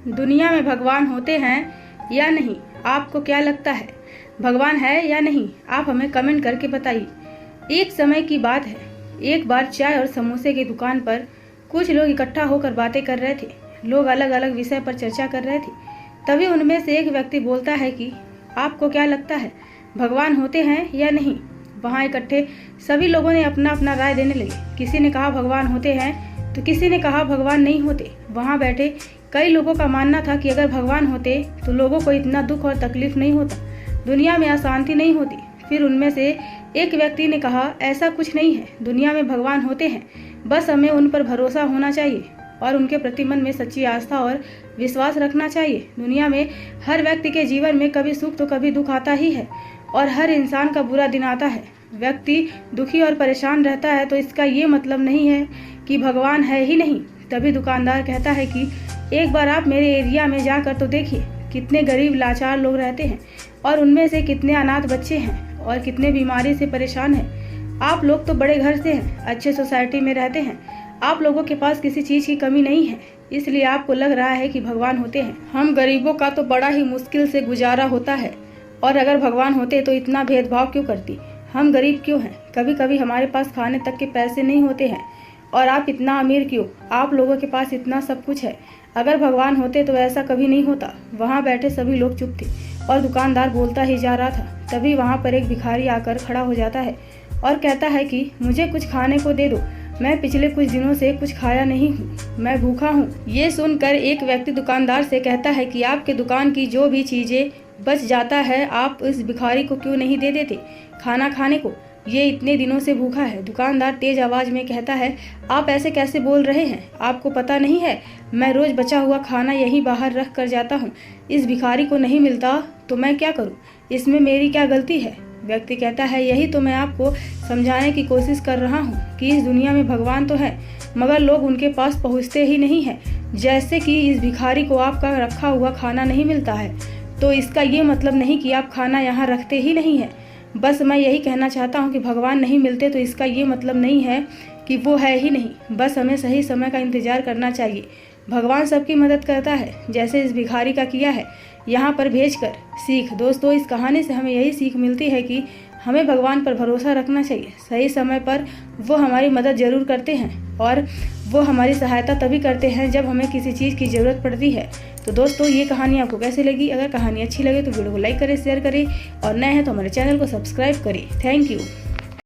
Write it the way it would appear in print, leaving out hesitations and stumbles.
दुनिया में भगवान होते हैं या नहीं? आपको क्या लगता है, भगवान है या नहीं? आप हमें कमेंट करके बताइए। एक समय की बात है, एक बार चाय और समोसे की दुकान पर कुछ लोग इकट्ठा होकर बातें कर रहे थे। लोग अलग अलग विषय पर चर्चा कर रहे थे। तभी उनमें से एक व्यक्ति बोलता है कि आपको क्या लगता है, भगवान होते हैं या नहीं? वहाँ इकट्ठे सभी लोगों ने अपना अपना राय देने लगे। किसी ने कहा भगवान होते हैं तो किसी ने कहा भगवान नहीं होते। वहाँ बैठे कई लोगों का मानना था कि अगर भगवान होते तो लोगों को इतना दुख और तकलीफ नहीं होता, दुनिया में अशांति नहीं होती। फिर उनमें से एक व्यक्ति ने कहा ऐसा कुछ नहीं है, दुनिया में भगवान होते हैं, बस हमें उन पर भरोसा होना चाहिए और उनके प्रति मन में सच्ची आस्था और विश्वास रखना चाहिए। दुनिया में हर व्यक्ति के जीवन में कभी सुख तो कभी दुख आता ही है और हर इंसान का बुरा दिन आता है। व्यक्ति दुखी और परेशान रहता है तो इसका ये मतलब नहीं है कि भगवान है ही नहीं। तभी दुकानदार कहता है कि एक बार आप मेरे एरिया में जाकर तो देखिए, कितने गरीब लाचार लोग रहते हैं और उनमें से कितने अनाथ बच्चे हैं और कितने बीमारी से परेशान हैं। आप लोग तो बड़े घर से हैं, अच्छे सोसाइटी में रहते हैं, आप लोगों के पास किसी चीज़ की कमी नहीं है, इसलिए आपको लग रहा है कि भगवान होते हैं। हम गरीबों का तो बड़ा ही मुश्किल से गुजारा होता है, और अगर भगवान होते तो इतना भेदभाव क्यों करती? हम गरीब क्यों हैं? कभी कभी हमारे पास खाने तक के पैसे नहीं होते हैं, और आप इतना अमीर क्यों? आप लोगों के पास इतना सब कुछ है। अगर भगवान होते तो ऐसा कभी नहीं होता। वहाँ बैठे सभी लोग चुप थे और दुकानदार बोलता ही जा रहा था। तभी वहाँ पर एक भिखारी आकर खड़ा हो जाता है और कहता है कि मुझे कुछ खाने को दे दो, मैं पिछले कुछ दिनों से कुछ खाया नहीं हूँ, मैं भूखा हूँ। ये सुनकर एक व्यक्ति दुकानदार से कहता है कि आपके दुकान की जो भी चीजें बच जाता है, आप इस भिखारी को क्यों नहीं दे देते खाना खाने को? ये इतने दिनों से भूखा है। दुकानदार तेज आवाज में कहता है, आप ऐसे कैसे बोल रहे हैं? आपको पता नहीं है, मैं रोज बचा हुआ खाना यहीं बाहर रख कर जाता हूँ। इस भिखारी को नहीं मिलता तो मैं क्या करूँ? इसमें मेरी क्या गलती है? व्यक्ति कहता है, यही तो मैं आपको समझाने की कोशिश कर रहा हूँ कि इस दुनिया में भगवान तो है, मगर लोग उनके पास पहुँचते ही नहीं है। जैसे कि इस भिखारी को आपका रखा हुआ खाना नहीं मिलता है, तो इसका ये मतलब नहीं कि आप खाना यहाँ रखते ही नहीं है। बस मैं यही कहना चाहता हूँ कि भगवान नहीं मिलते तो इसका ये मतलब नहीं है कि वो है ही नहीं। बस हमें सही समय का इंतजार करना चाहिए। भगवान सबकी मदद करता है, जैसे इस भिखारी का किया है यहाँ पर भेजकर। सीख दोस्तों, इस कहानी से हमें यही सीख मिलती है कि हमें भगवान पर भरोसा रखना चाहिए। सही समय पर वो हमारी मदद जरूर करते हैं और वो हमारी सहायता तभी करते हैं जब हमें किसी चीज़ की ज़रूरत पड़ती है। तो दोस्तों, ये कहानी आपको कैसी लगी? अगर कहानी अच्छी लगे तो वीडियो को लाइक करें, शेयर करें और नए हैं तो हमारे चैनल को सब्सक्राइब करें। Thank you.